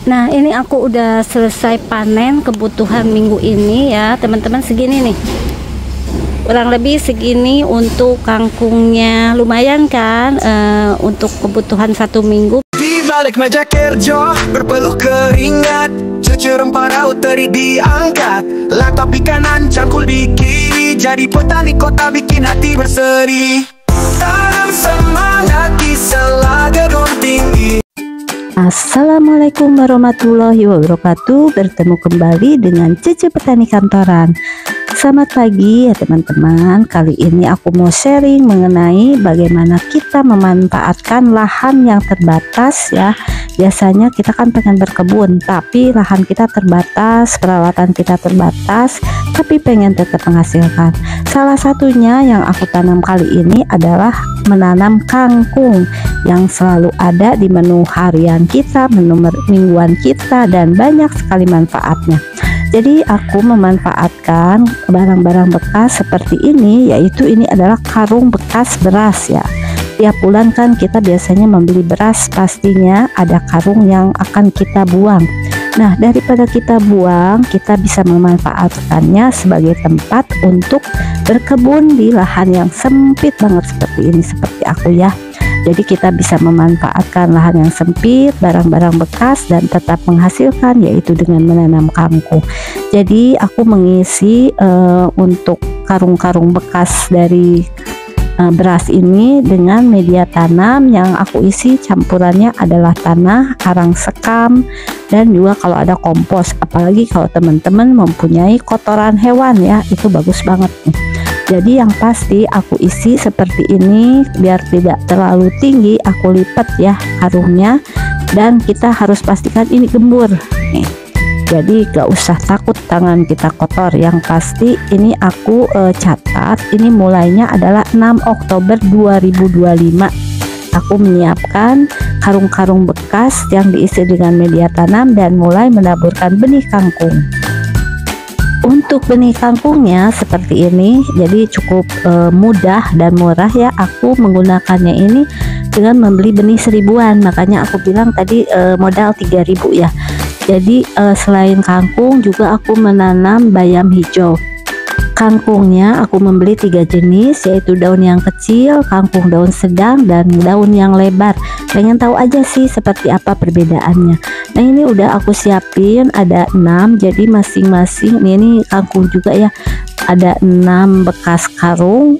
Nah, ini aku udah selesai panen kebutuhan minggu ini ya teman-teman, segini nih, kurang lebih segini untuk kangkungnya. Lumayan kan untuk kebutuhan 1 minggu. Di balik meja kerja berpeluh keringat, cucu rempah raut teri diangkat, latap kanan cangkul di kiri, jadi petani kota bikin hati berseri. Tanam semangat di sela gedung tinggi. Assalamualaikum warahmatullahi wabarakatuh. Bertemu kembali dengan Cece Petani Kantoran. Selamat pagi ya teman-teman. Kali ini aku mau sharing mengenai bagaimana kita memanfaatkan lahan yang terbatas ya. Biasanya kita kan pengen berkebun, tapi lahan kita terbatas, peralatan kita terbatas, tapi pengen tetap menghasilkan. Salah satunya yang aku tanam kali ini adalah menanam kangkung yang selalu ada di menu harian kita, menu mingguan kita, dan banyak sekali manfaatnya. Jadi aku memanfaatkan barang-barang bekas seperti ini, yaitu ini adalah karung bekas beras ya. Tiap bulan kan kita biasanya membeli beras, pastinya ada karung yang akan kita buang. Nah, daripada kita buang, kita bisa memanfaatkannya sebagai tempat untuk berkebun di lahan yang sempit banget seperti ini, seperti aku ya. Jadi kita bisa memanfaatkan lahan yang sempit, barang-barang bekas, dan tetap menghasilkan, yaitu dengan menanam kangkung. Jadi aku mengisi untuk karung-karung bekas dari beras ini dengan media tanam yang aku isi campurannya adalah tanah, arang sekam, dan juga kalau ada kompos. Apalagi kalau teman-teman mempunyai kotoran hewan ya, itu bagus banget nih. Jadi yang pasti aku isi seperti ini biar tidak terlalu tinggi. Aku lipat ya karungnya, dan kita harus pastikan ini gembur nih. Jadi gak usah takut tangan kita kotor. Yang pasti ini aku catat, ini mulainya adalah 6 Oktober 2025. Aku menyiapkan karung-karung bekas yang diisi dengan media tanam dan mulai menaburkan benih kangkung. Untuk benih kangkungnya seperti ini, jadi cukup mudah dan murah ya. Aku menggunakannya ini dengan membeli benih 1000-an, makanya aku bilang tadi modal 3000 ya. Jadi selain kangkung juga aku menanam bayam hijau. Kangkungnya aku membeli 3 jenis, yaitu daun yang kecil, kangkung daun sedang, dan daun yang lebar. Pengen tahu aja sih seperti apa perbedaannya. Nah, ini udah aku siapin ada 6, jadi masing-masing ini kangkung juga ya, ada 6 bekas karung,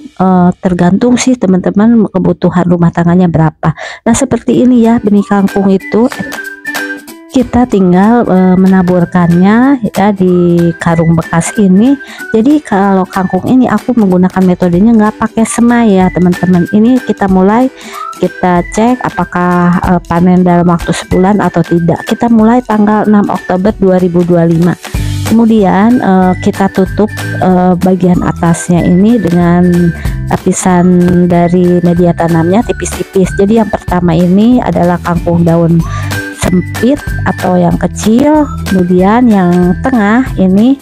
tergantung sih teman-teman kebutuhan rumah tangganya berapa. Nah, seperti ini ya benih kangkung itu. Kita tinggal menaburkannya ya di karung bekas ini. Jadi kalau kangkung ini aku menggunakan metodenya nggak pakai semai ya teman-teman. Ini kita mulai, kita cek apakah panen dalam waktu sebulan atau tidak. Kita mulai tanggal 6 Oktober 2025. Kemudian kita tutup bagian atasnya ini dengan lapisan dari media tanamnya tipis-tipis. Jadi yang pertama ini adalah kangkung daun sempit atau yang kecil, kemudian yang tengah ini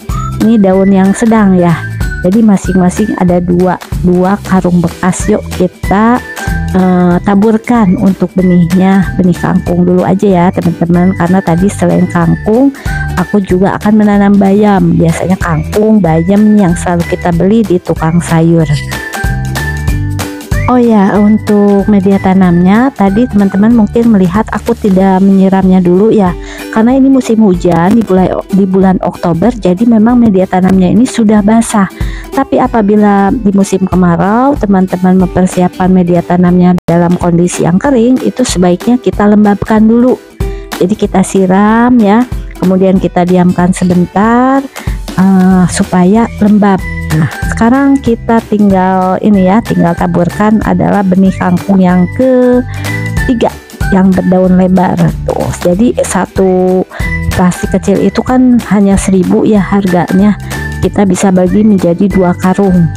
daun yang sedang ya. Jadi masing-masing ada dua karung bekas. Yuk kita taburkan untuk benihnya. Benih kangkung dulu aja ya teman-teman, karena tadi selain kangkung aku juga akan menanam bayam. Biasanya kangkung, bayam yang selalu kita beli di tukang sayur. Oh ya, untuk media tanamnya tadi teman-teman mungkin melihat aku tidak menyiramnya dulu ya, karena ini musim hujan di bulan Oktober, jadi memang media tanamnya ini sudah basah. Tapi apabila di musim kemarau teman-teman mempersiapkan media tanamnya dalam kondisi yang kering, itu sebaiknya kita lembabkan dulu. Jadi kita siram ya, kemudian kita diamkan sebentar supaya lembab. Nah, sekarang kita tinggal ini ya, tinggal taburkan adalah benih kangkung yang ketiga yang berdaun lebar tuh. Jadi satu plastik kecil itu kan hanya 1000 ya harganya. Kita bisa bagi menjadi 2 karung.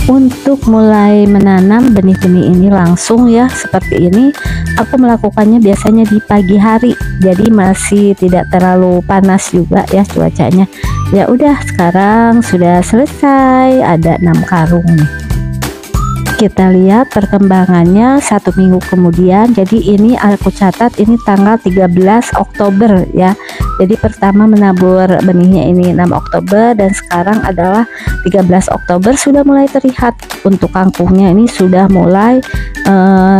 Untuk mulai menanam benih-benih ini langsung ya seperti ini, aku melakukannya biasanya di pagi hari, jadi masih tidak terlalu panas juga ya cuacanya. Ya udah, sekarang sudah selesai, ada 6 karung nih. Kita lihat perkembangannya 1 minggu kemudian. Jadi ini aku catat ini tanggal 13 Oktober ya. Jadi pertama menabur benihnya ini 6 Oktober dan sekarang adalah 13 Oktober sudah mulai terlihat untuk kangkungnya ini sudah mulai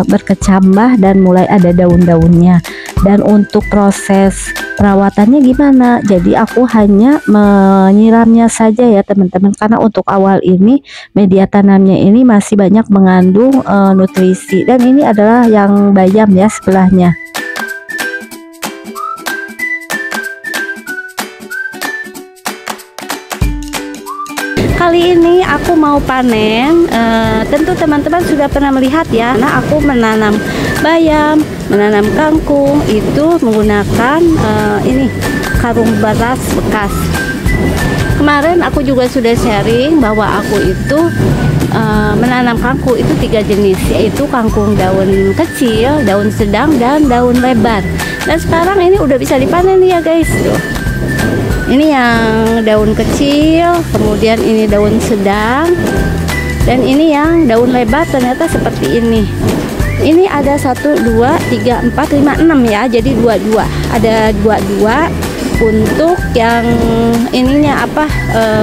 berkecambah dan mulai ada daun-daunnya. Dan untuk proses perawatannya gimana? Jadi aku hanya menyiramnya saja ya teman-teman, karena untuk awal ini media tanamnya ini masih banyak mengandung nutrisi. Dan ini adalah yang bayam ya sebelahnya. Kali ini aku mau panen. Tentu teman-teman sudah pernah melihat ya. Nah, aku menanam bayam, menanam kangkung itu menggunakan ini karung beras bekas. Kemarin aku juga sudah sharing bahwa aku itu menanam kangkung itu 3 jenis, yaitu kangkung daun kecil, daun sedang, dan daun lebar. Dan sekarang ini udah bisa dipanen nih ya guys. Tuh. Ini yang daun kecil, kemudian ini daun sedang, dan ini yang daun lebar ternyata seperti ini. Ini ada 1, 2, 3, 4, 5, 6 ya, jadi 22. Ada 22 untuk yang ininya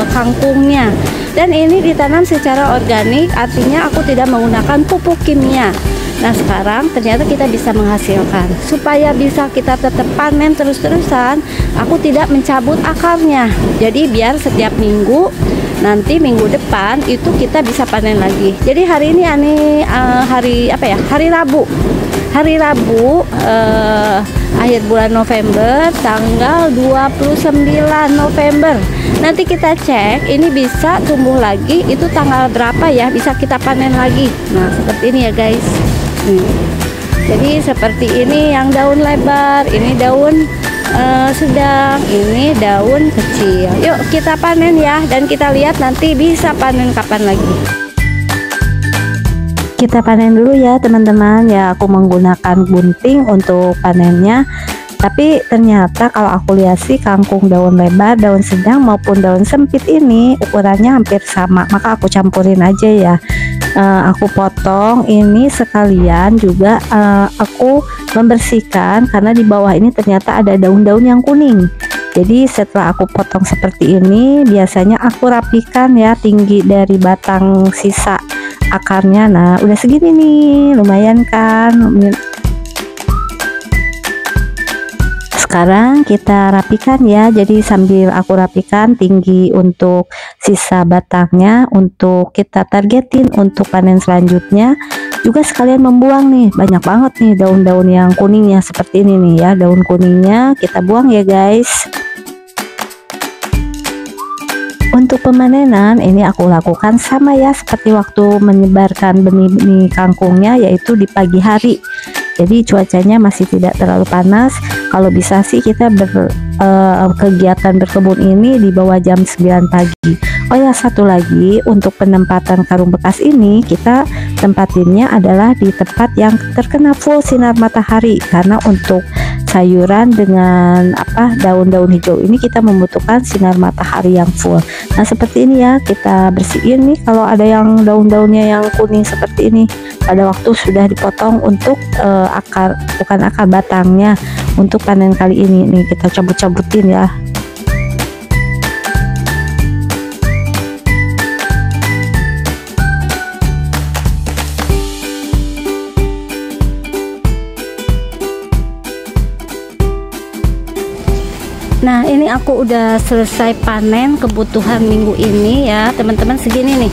kangkungnya. Dan ini ditanam secara organik, artinya aku tidak menggunakan pupuk kimia. Nah sekarang ternyata kita bisa menghasilkan. Supaya bisa kita tetap panen terus-terusan, aku tidak mencabut akarnya. Jadi biar setiap minggu, nanti minggu depan itu kita bisa panen lagi. Jadi hari ini hari Rabu. Hari Rabu akhir bulan November, tanggal 29 November. Nanti kita cek ini bisa tumbuh lagi, itu tanggal berapa ya, bisa kita panen lagi. Nah seperti ini ya guys. Jadi seperti ini yang daun lebar, ini daun sedang, ini daun kecil. Yuk kita panen ya, dan kita lihat nanti bisa panen kapan lagi. Kita panen dulu ya teman-teman ya. Aku menggunakan gunting untuk panennya, tapi ternyata kalau aku lihat sih kangkung daun lebar, daun sedang maupun daun sempit ini ukurannya hampir sama, maka aku campurin aja ya. Aku potong ini sekalian juga aku membersihkan karena di bawah ini ternyata ada daun-daun yang kuning. Jadi setelah aku potong seperti ini, biasanya aku rapikan ya tinggi dari batang sisa akarnya. Nah udah segini nih, lumayan kan. Sekarang kita rapikan ya. Jadi sambil aku rapikan tinggi untuk sisa batangnya, untuk kita targetin untuk panen selanjutnya. Juga sekalian membuang nih, banyak banget nih daun-daun yang kuningnya seperti ini nih ya. Daun kuningnya kita buang ya guys. Untuk pemanenan ini aku lakukan sama ya seperti waktu menyebarkan benih-benih kangkungnya, yaitu di pagi hari. Jadi cuacanya masih tidak terlalu panas. Kalau bisa sih kita kegiatan berkebun ini di bawah jam 9 pagi. Oh ya, satu lagi untuk penempatan karung bekas ini, kita tempatinnya adalah di tempat yang terkena full sinar matahari, karena untuk sayuran dengan daun-daun hijau ini kita membutuhkan sinar matahari yang full. Nah seperti ini ya, kita bersihin nih kalau ada yang daun-daunnya yang kuning seperti ini. Pada waktu sudah dipotong untuk bukan akar batangnya. Untuk panen kali ini nih kita cabut-cabutin ya. Nah ini aku udah selesai panen kebutuhan minggu ini ya teman-teman, segini nih,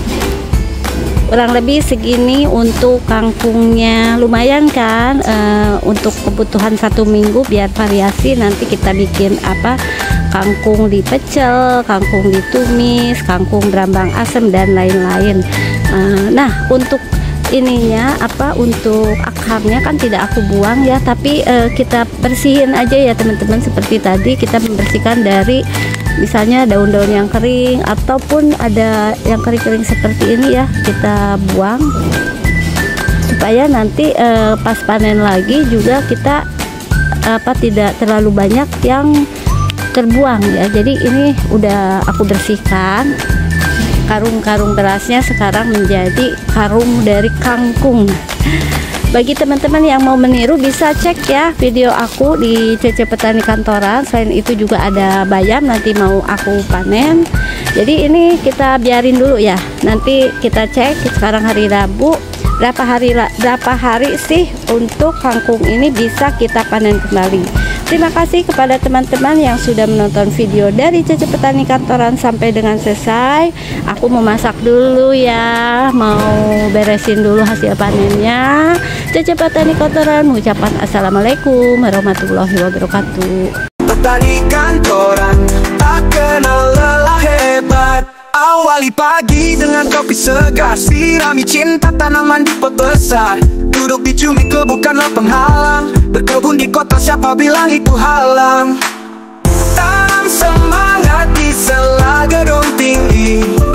kurang lebih segini untuk kangkungnya. Lumayan kan untuk kebutuhan 1 minggu, biar variasi nanti kita bikin kangkung dipecel, kangkung ditumis, kangkung berambang asem dan lain-lain. Nah untuk ininya untuk akarnya kan tidak aku buang ya, tapi kita bersihin aja ya teman-teman. Seperti tadi kita membersihkan dari misalnya daun-daun yang kering ataupun ada yang kering-kering seperti ini ya, kita buang supaya nanti pas panen lagi juga kita tidak terlalu banyak yang terbuang ya. Jadi ini udah aku bersihkan karung-karung berasnya sekarang menjadi karung dari kangkung. Bagi teman-teman yang mau meniru bisa cek ya video aku di Cece Petani Kantoran. Selain itu juga ada bayam nanti mau aku panen. Jadi ini kita biarin dulu ya. Nanti kita cek sekarang hari Rabu berapa hari sih untuk kangkung ini bisa kita panen kembali. Terima kasih kepada teman-teman yang sudah menonton video dari Cece Petani Kantoran sampai dengan selesai. Aku mau masak dulu ya, mau beresin dulu hasil panennya. Cece Petani Kantoran mengucapkan assalamualaikum warahmatullahi wabarakatuh. Petani kantoran tak kenal lelah hebat. Awali pagi dengan kopi segar, sirami cinta tanaman di pot besar. Duduk di cumi bukanlah penghalang, berkebun di kota siapa bilang itu halang. Tanam semangat di sela gedung tinggi.